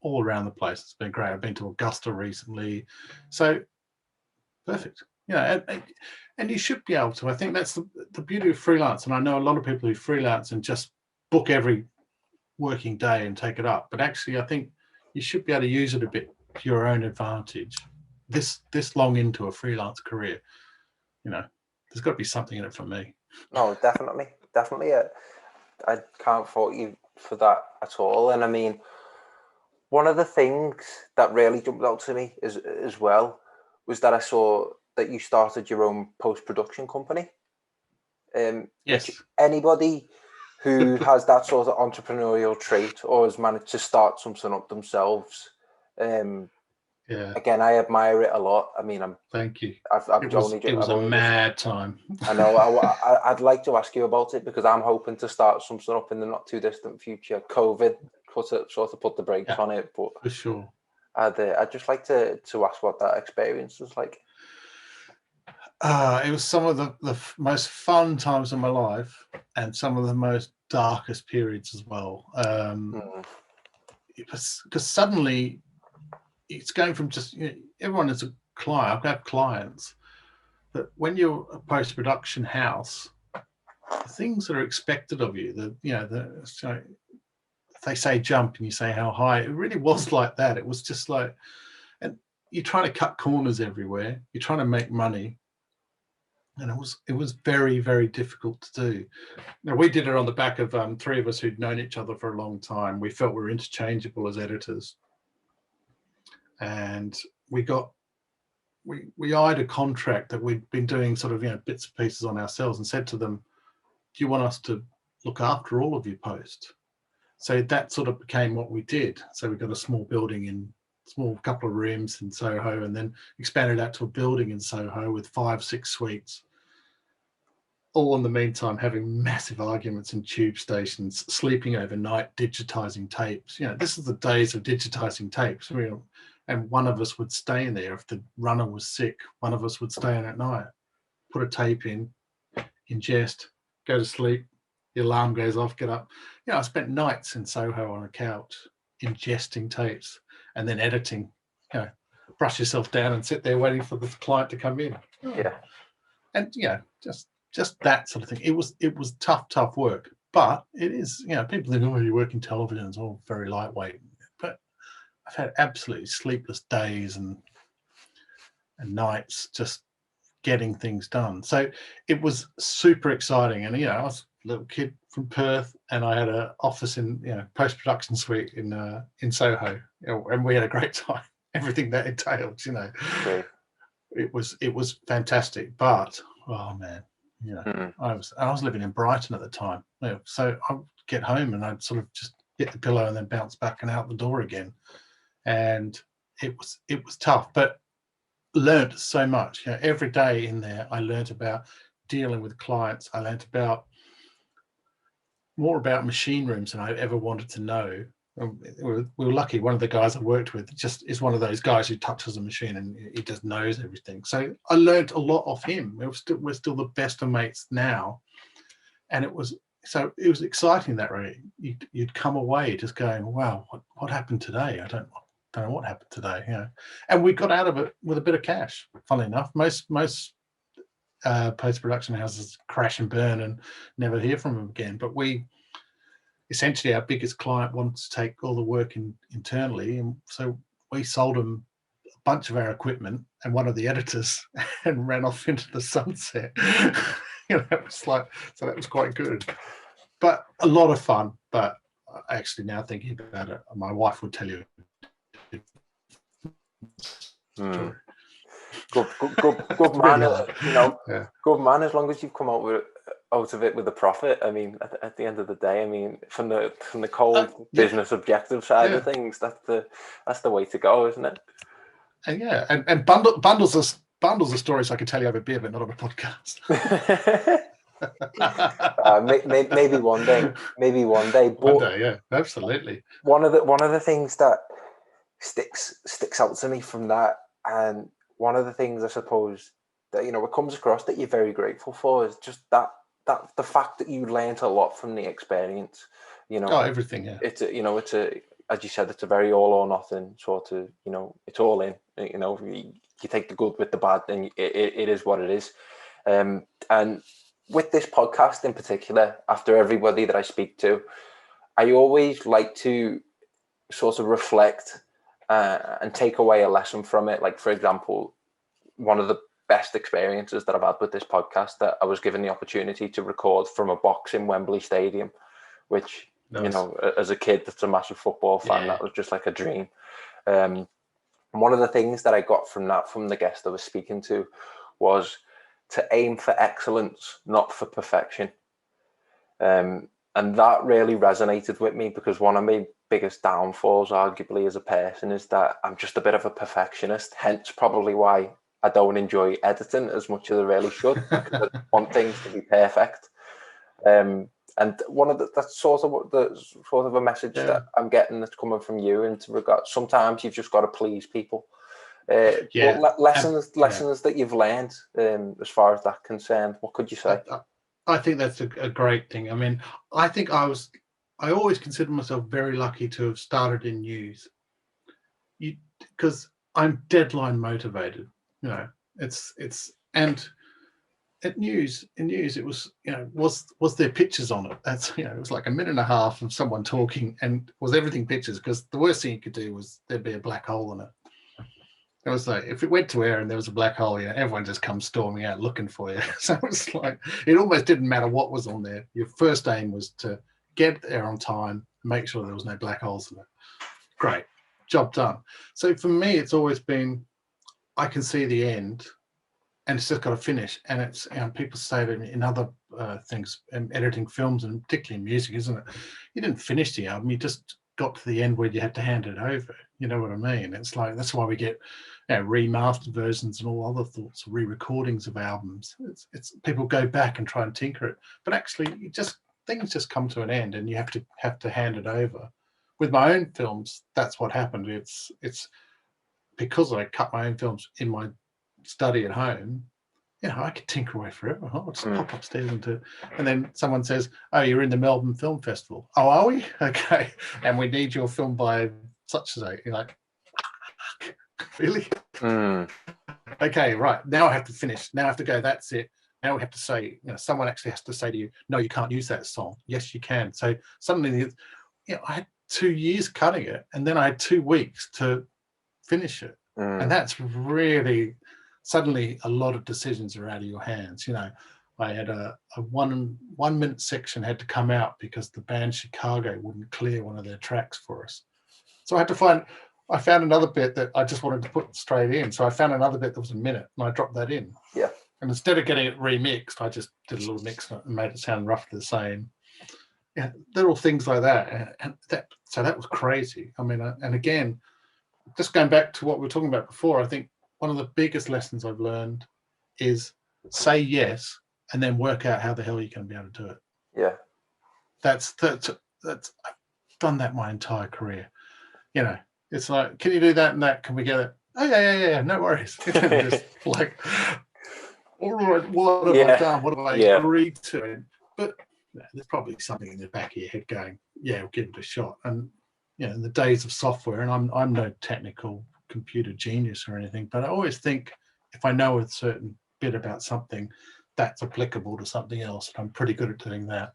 all around the place. It's been great. I've been to Augusta recently. So perfect. And you should be able to. I think that's the beauty of freelance. And I know a lot of people who freelance and just book every working day and take it up. But actually, I think you should be able to use it a bit to your own advantage. This long into a freelance career, there's got to be something in it for me. No, definitely. I can't fault you for that at all. And I mean, one of the things that really jumped out to me as well was that I saw that you started your own post-production company. Yes. Anybody who has that sort of entrepreneurial trait or has managed to start something up themselves, again, I admire it a lot. I mean, thank you. It was a mad time. I know. I'd like to ask you about it because I'm hoping to start something up in the not too distant future. COVID sort of put the brakes on it, but for sure. I'd just like to ask what that experience was like. It was some of the most fun times of my life and some of the most darkest periods as well. It was because suddenly it's going from just everyone is a client. I have clients, but when you're a post-production house, the things that are expected of you, if they say jump and you say how high, it really was like that. It was just like, and you're trying to cut corners everywhere. You're trying to make money. And it was very, very difficult to do. Now, we did it on the back of three of us who'd known each other for a long time. We felt we were interchangeable as editors. And we eyed a contract that we'd been doing sort of, bits and pieces on ourselves and said to them, do you want us to look after all of your post? So that sort of became what we did. So we got a small building small couple of rooms in Soho, and then expanded out to a building in Soho with 5-6 suites. All in the meantime, having massive arguments in tube stations, sleeping overnight, digitizing tapes. This is the days of digitizing tapes. And one of us would stay in there. If the runner was sick, one of us would stay in at night, put a tape in, ingest, go to sleep. The alarm goes off, get up. I spent nights in Soho on a couch, ingesting tapes and then editing. Brush yourself down and sit there waiting for the client to come in. Yeah. And just that sort of thing. It was tough work, but it is. People think, oh, you work in television, it's all very lightweight. But I've had absolutely sleepless days and nights just getting things done. So it was super exciting. And I was a little kid from Perth, and I had an office in post-production suite in Soho, and we had a great time. Everything that entailed, Great. It was fantastic. But oh man, I was living in Brighton at the time, so I'd get home and I'd sort of just hit the pillow and then bounce back and out the door again, and it was tough, but learned so much. Every day in there, I learned about dealing with clients. I learned more about machine rooms than I ever wanted to know. We were lucky. One of the guys I worked with just is one of those guys who touches a machine and he just knows everything. So I learned a lot of him. We're still the best of mates now, and it was exciting that way. You'd come away just going, wow, what happened today? I don't know what happened today. And we got out of it with a bit of cash. Funnily enough, most post-production houses crash and burn and never hear from them again. But essentially our biggest client wanted to take all the work internally, and so we sold them a bunch of our equipment and one of the editors and ran off into the sunset. It was like, so that was quite good, but a lot of fun. But actually now thinking about it, my wife would tell you. Good man. Good man. As long as you've come out of it with a profit. I mean, at the end of the day, I mean, from the cold business objective side of things, that's the way to go, isn't it? And bundles of stories I could tell you over beer, but not on a podcast. Maybe one day. But one day, yeah, absolutely. One of the things that sticks out to me from that, and one of the things I suppose that it comes across that you're very grateful for, is just that the fact that you learned a lot from the experience. Everything. Yeah. It's as you said, it's a very all or nothing sort of. It's all in. You take the good with the bad, and it is what it is. And with this podcast in particular, after everybody that I speak to, I always like to sort of reflect and take away a lesson from it. Like, for example, one of the best experiences that I've had with this podcast, that I was given the opportunity to record from a box in Wembley Stadium, which, nice. As a kid that's a massive football fan, that was just like a dream. And one of the things that I got from the guest I was speaking to, was to aim for excellence, not for perfection. And that really resonated with me, because one of my biggest downfalls, arguably, as a person, is that I'm just a bit of a perfectionist. Hence, probably why I don't enjoy editing as much as I really should, because I want things to be perfect. And that's sort of a message that I'm getting that's coming from you into regard. Sometimes you've just got to please people. But lessons that you've learned, as far as that's concerned, what could you say? I think that's a great thing. I mean, I think I always consider myself very lucky to have started in news, because I'm deadline motivated. And at news, it was, was there pictures on it? That's, it was like a minute and a half of someone talking, and was everything pictures? Because the worst thing you could do was there'd be a black hole in it. It was like, if it went to air and there was a black hole, everyone just comes storming out looking for you. So it was like, it almost didn't matter what was on there. Your first aim was to get there on time, make sure there was no black holes in it. Great, job done. So for me, it's always been, I can see the end, and it's just got to finish. And it's, people say that in other things, editing films, and particularly music, isn't it? You didn't finish the album, you just got to the end where you had to hand it over. You know what I mean? It's like, that's why we get remastered versions and all other sorts of re-recordings of albums. It's people go back and try and tinker it, but actually things just come to an end, and you have to hand it over. With my own films, that's what happened. It's because I cut my own films in my study at home. I could tinker away forever. I'll just pop upstairs and then someone says, "Oh, you're in the Melbourne Film Festival." "Oh, are we? Okay. And we need your film by such and such." You're like, really? Okay, right. Now I have to finish. Now I have to go, that's it. Now we have to say, someone actually has to say to you, "No, you can't use that song." "Yes, you can." So suddenly, I had 2 years cutting it, and then I had 2 weeks to finish it. And that's really, suddenly a lot of decisions are out of your hands. I had a 1 minute section had to come out because the band Chicago wouldn't clear one of their tracks for us. So I found another bit that I just wanted to put straight in. So I found another bit that was a minute, and I dropped that in. Yeah. And instead of getting it remixed, I just did a little mix and made it sound roughly the same. Yeah, little things like that. So that was crazy. I mean, and again, just going back to what we were talking about before, I think one of the biggest lessons I've learned is say yes, and then work out how the hell you're going to be able to do it. Yeah. That's I've done that my entire career. It's like, can you do that and that? Can we get it? Oh, yeah, no worries. Just like, all right, what have I done? What have I agreed to? But there's probably something in the back of your head going, yeah, we'll give it a shot. And, in the days of software, and I'm no technical computer genius or anything, but I always think if I know a certain bit about something, that's applicable to something else. And I'm pretty good at doing that.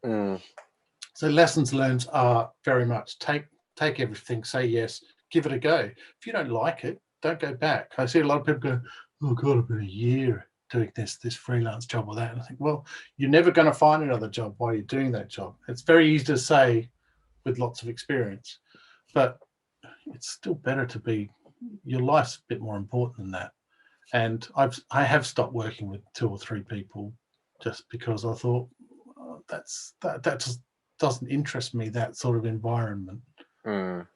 So lessons learned are very much take everything, say yes, give it a go. If you don't like it, don't go back. I see a lot of people go, "Oh God, I've been a year doing this freelance job or that." And I think, well, you're never going to find another job while you're doing that job. It's very easy to say, with lots of experience. But it's still better to be, your life's a bit more important than that. And I have stopped working with 2 or 3 people just because I thought, oh, that just doesn't interest me, that sort of environment. And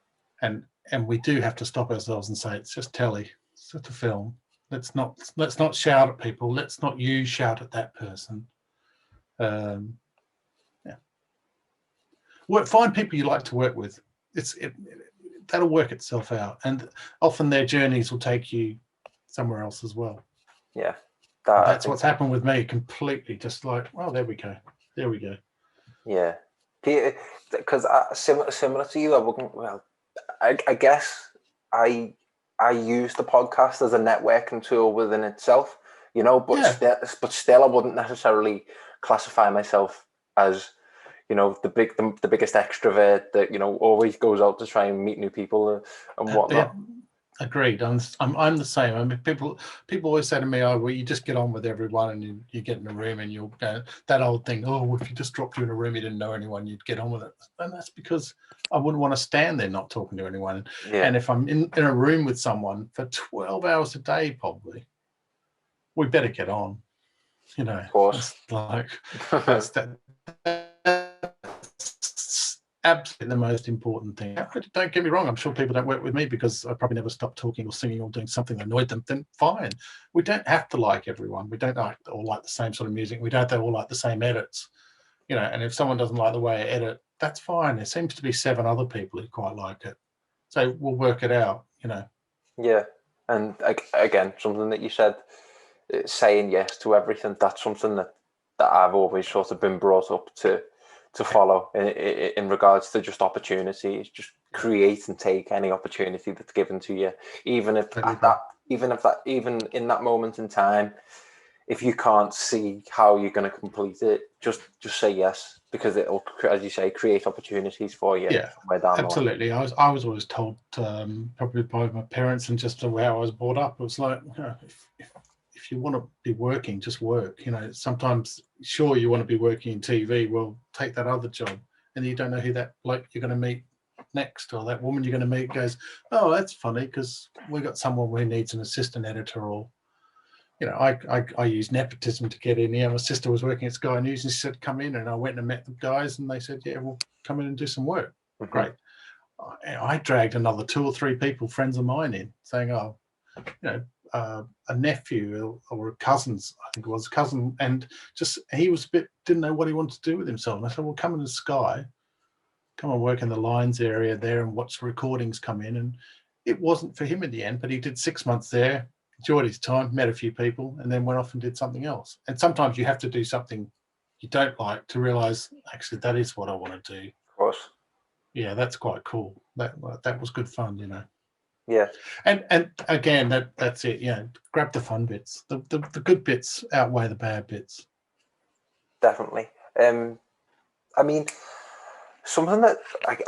we do have to stop ourselves and say, it's just telly, it's just a film. Let's not shout at people. Let's not you shout at that person. Find people you like to work with. That'll work itself out, and often their journeys will take you somewhere else as well. Yeah, that's what's happened with me. Completely, just like, well, there we go. Yeah, because similar to you, I wouldn't. Well, I guess I use the podcast as a networking tool within itself, but still I wouldn't necessarily classify myself as, the biggest extrovert that, always goes out to try and meet new people and whatnot. Agreed. I'm the same. I mean, people always say to me, "Oh, well, you just get on with everyone, and you get in a room, and you'll go that old thing. Oh, if you just dropped you in a room, you didn't know anyone, you'd get on with it." And that's because I wouldn't want to stand there not talking to anyone. Yeah. And if I'm in a room with someone for 12 hours a day, probably, we better get on. Of course. That's absolutely the most important thing. Don't get me wrong, I'm sure people don't work with me because I probably never stopped talking or singing or doing something that annoyed them. Then fine. We don't have to like everyone. We don't all like the same sort of music. We don't all like the same edits. And if someone doesn't like the way I edit, that's fine. There seems to be 7 other people who quite like it. So we'll work it out, Yeah. And again, something that you said, saying yes to everything, that's something that I've always sort of been brought up to follow in regards to just opportunities. Just create and take any opportunity that's given to you, even in that moment in time, if you can't see how you're going to complete it, just say yes, because it'll, as you say, create opportunities for you. Yeah, absolutely. I was always told, probably by my parents and just the way I was brought up, it was like, if you want to be working, just work. Sometimes, sure, you want to be working in TV, well, take that other job, and you don't know who that bloke you're going to meet next, or that woman you're going to meet goes, oh, that's funny because we got someone who needs an assistant editor, or I use nepotism to get in. My sister was working at Sky News and she said, come in, and I went and met the guys and they said, yeah, we'll come in and do some work. Mm-hmm. Great. I dragged another 2 or 3 people, friends of mine, in saying, oh, a nephew or a cousin's, I think it was a cousin, and just he was didn't know what he wanted to do with himself. And I said, well, come in the Sky, come and work in the lines area there and watch recordings come in. And it wasn't for him in the end, but he did 6 months there, enjoyed his time, met a few people, and then went off and did something else. And sometimes you have to do something you don't like to realize, actually, that is what I want to do. Of course. Yeah, that's quite cool. That was good fun, Yeah. And again, that's it. Grab the fun bits. The good bits outweigh the bad bits. Definitely. I mean, something that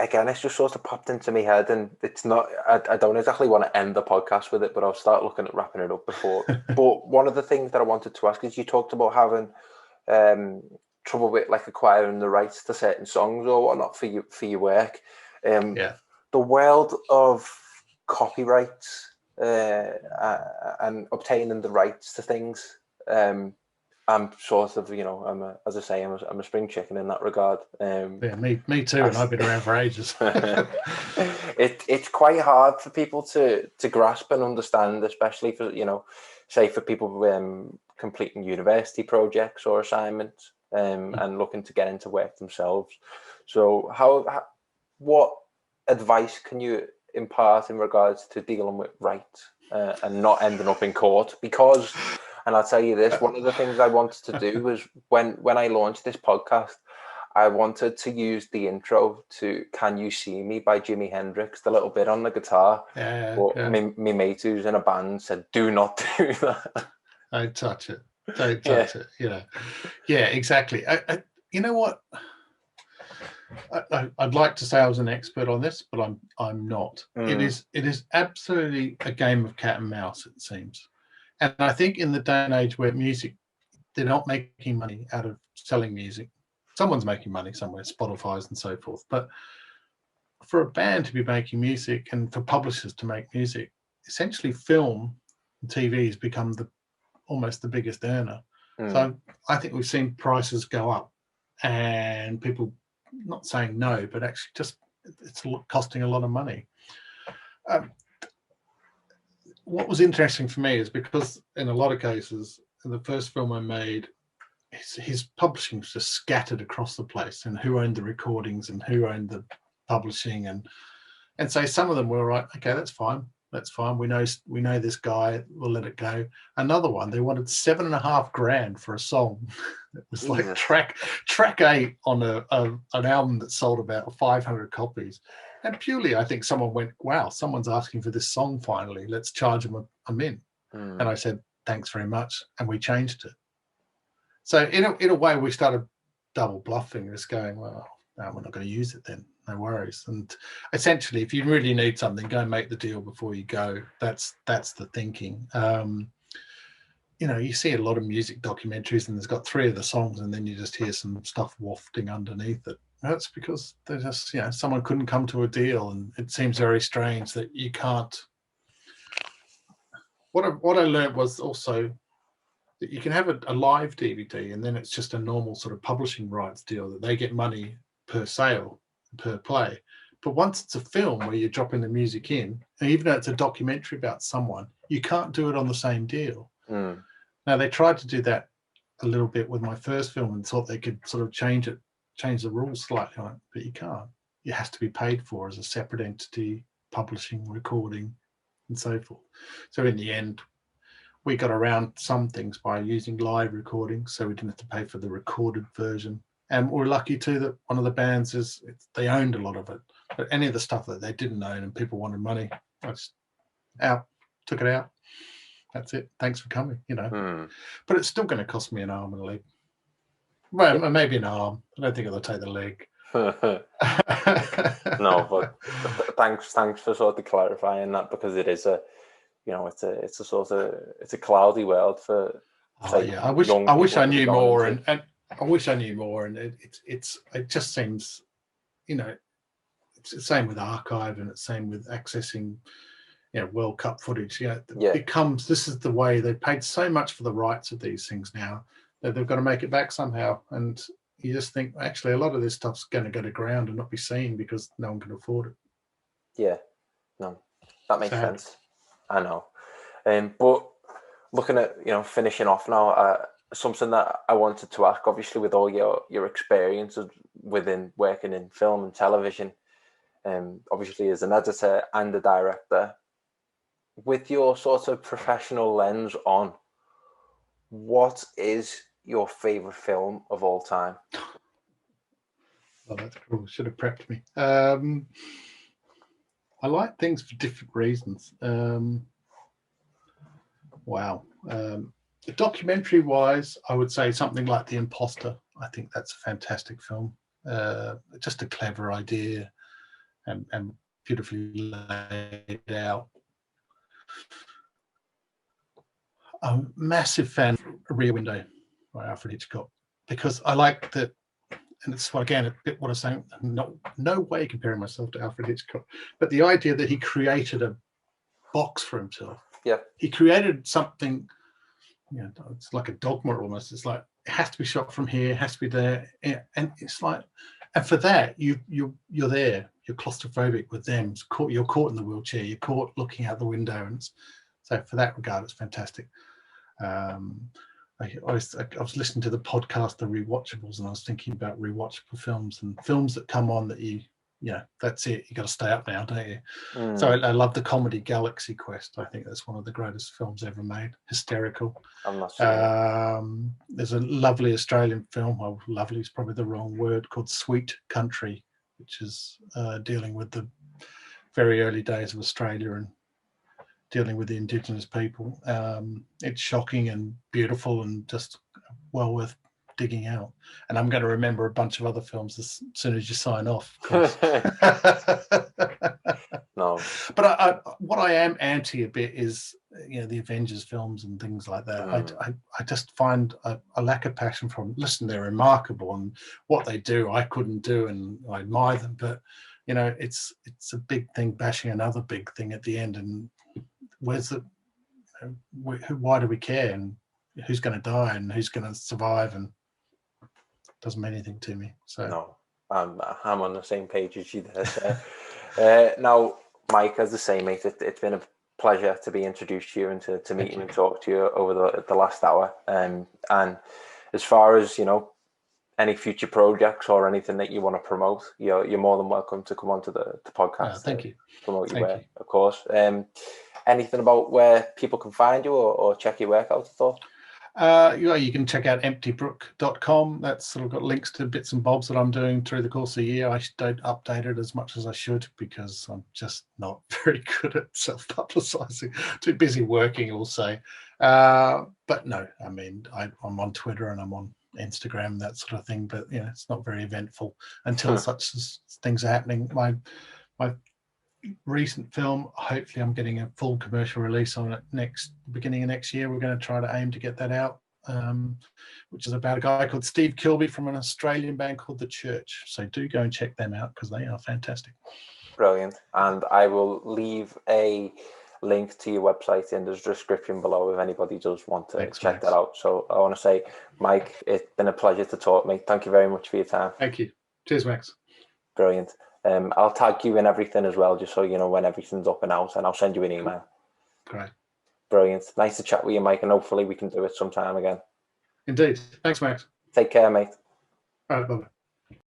again, it's just sort of popped into my head, and it's not. I don't exactly want to end the podcast with it, but I'll start looking at wrapping it up before. But one of the things that I wanted to ask is, you talked about having trouble with like acquiring the rights to certain songs or whatnot for your work. Yeah. The world of copyrights and obtaining the rights to things. I'm sort of, as I say, I'm a spring chicken in that regard. Yeah, me too, and I've been around for ages. It's quite hard for people to grasp and understand, especially for, say for people completing university projects or assignments and looking to get into work themselves. So what advice can you impart in regards to dealing with rights and not ending up in court? Because, and I'll tell you this, one of the things I wanted to do was when I launched this podcast, I wanted to use the intro to Can You See Me by Jimi Hendrix, the little bit on the guitar. But my mate who's in a band said, do not do that. Don't touch it. Don't touch it. Yeah, exactly. You know what? I'd like to say I was an expert on this, but I'm not. It is absolutely a game of cat and mouse, it seems. And I think in the day and age where music, they're not making money out of selling music. Someone's making money somewhere, Spotify's and so forth. But for a band to be making music and for publishers to make music, essentially film and TV has become almost the biggest earner. So I think we've seen prices go up and people not saying no, but actually just it's costing a lot of money. What was interesting for me is because in a lot of cases, in the first film I made, his publishing was just scattered across the place, and who owned the recordings and who owned the publishing, and so some of them were right. Okay, that's fine. We know this guy. We'll let it go. Another one, they wanted $7.5 grand for a song. It was like track 8 on an album that sold about 500 copies. And purely, I think someone went, wow, someone's asking for this song finally. Let's charge them a mint. And I said, thanks very much. And we changed it. So in a way, we started double bluffing, just going, well, no, we're not going to use it then. No worries. And essentially, if you really need something, go and make the deal before you go. That's the thinking. You see a lot of music documentaries and there's got 3 of the songs and then you just hear some stuff wafting underneath it. That's because they're just, someone couldn't come to a deal, and it seems very strange that you can't. What I learned was also that you can have a live DVD and then it's just a normal sort of publishing rights deal that they get money per sale, per play. But once it's a film where you're dropping the music in, and even though it's a documentary about someone, you can't do it on the same deal. Now, they tried to do that a little bit with my first film and thought they could sort of change the rules slightly on it, but you can't. It has to be paid for as a separate entity, publishing, recording, and so forth. So in the end, we got around some things by using live recording, so we didn't have to pay for the recorded version. And we're lucky too that one of the bands they owned a lot of it, but any of the stuff that they didn't own and people wanted money, I just took it out. That's it. Thanks for coming, But it's still going to cost me an arm and a leg. Well, maybe an arm. I don't think it'll take the leg. No, but thanks for sort of clarifying that, because it is it's a cloudy world for. I wish I knew more, and I wish I knew more, and it just seems, it's the same with archive, and it's the same with accessing, World Cup footage. This is the way they paid so much for the rights of these things now that they've got to make it back somehow, and you just think actually a lot of this stuff's going to go to ground and not be seen because no one can afford it. Yeah, no, that makes sense. I know, but looking at finishing off now, something that I wanted to ask, obviously with all your experiences within working in film and television, obviously as an editor and a director, with your sort of professional lens on, what is your favorite film of all time? Oh, that's cool. Should have prepped me. I like things for different reasons. Wow. Documentary wise, I would say something like The Imposter. I think that's a fantastic film. Just a clever idea and beautifully laid out. I'm a massive fan of Rear Window by Alfred Hitchcock, because I like that, and it's again a bit what I was saying, no way comparing myself to Alfred Hitchcock, but the idea that he created a box for himself. Yeah. He created something, it's like a dogma almost. It's like it has to be shot from here, it has to be there, and it's like, and for that you're there, you're claustrophobic with them. You're caught in the wheelchair, you're caught looking out the window, and so for that regard, it's fantastic. I was listening to the podcast, The Rewatchables, and I was thinking about rewatchable films and films that come on that that's it. You got to stay up now, don't you? So I love the comedy Galaxy Quest. I think that's one of the greatest films ever made. Hysterical. I'm not sure. There's a lovely Australian film. Well, lovely is probably the wrong word, called Sweet Country, which is dealing with the very early days of Australia and dealing with the Indigenous people. It's shocking and beautiful and just well worth digging out. And I'm going to remember a bunch of other films as soon as you sign off. No, but what I am anti a bit is the Avengers films and things like that. I just find a lack of passion from them. Listen, they're remarkable, and what they do I couldn't do, and I admire them, but you know, it's a big thing bashing another big thing at the end, and where's the why do we care, and who's going to die and who's going to survive, and it doesn't mean anything to me. So no, I'm on the same page as you there. So now, Mike, as the same, mate, it's been a pleasure to be introduced to you and to meet you and talk to you over the last hour. And as far as, you know, any future projects or anything that you want to promote, you're more than welcome to come onto the podcast. thank you. Promote your work, of course. Anything about where people can find you or check your work out at all? You can check out emptybrook.com. That's sort of got links to bits and bobs that I'm doing through the course of the year. I don't update it as much as I should because I'm just not very good at self-publicizing. Too busy working, we'll say. But no, I mean, I'm on Twitter and I'm on Instagram, that sort of thing. But, you know, it's not very eventful until such things are happening. My recent film, hopefully I'm getting a full commercial release on it beginning of next year. We're going to try to aim to get that out, which is about a guy called Steve Kilby from an Australian band called The Church. So do go and check them out because they are fantastic. Brilliant. And I will leave a link to your website in the description below if anybody does want to check that out. So I want to say, Mike, it's been a pleasure to talk, mate. Thank you very much for your time. Thank you. Cheers, Max. Brilliant. I'll tag you in everything as well, just so you know when everything's up and out, and I'll send you an email. Great. Brilliant. Nice to chat with you, Mike, and hopefully we can do it sometime again. Indeed. Thanks, Max. Take care, mate. All right, bye-bye.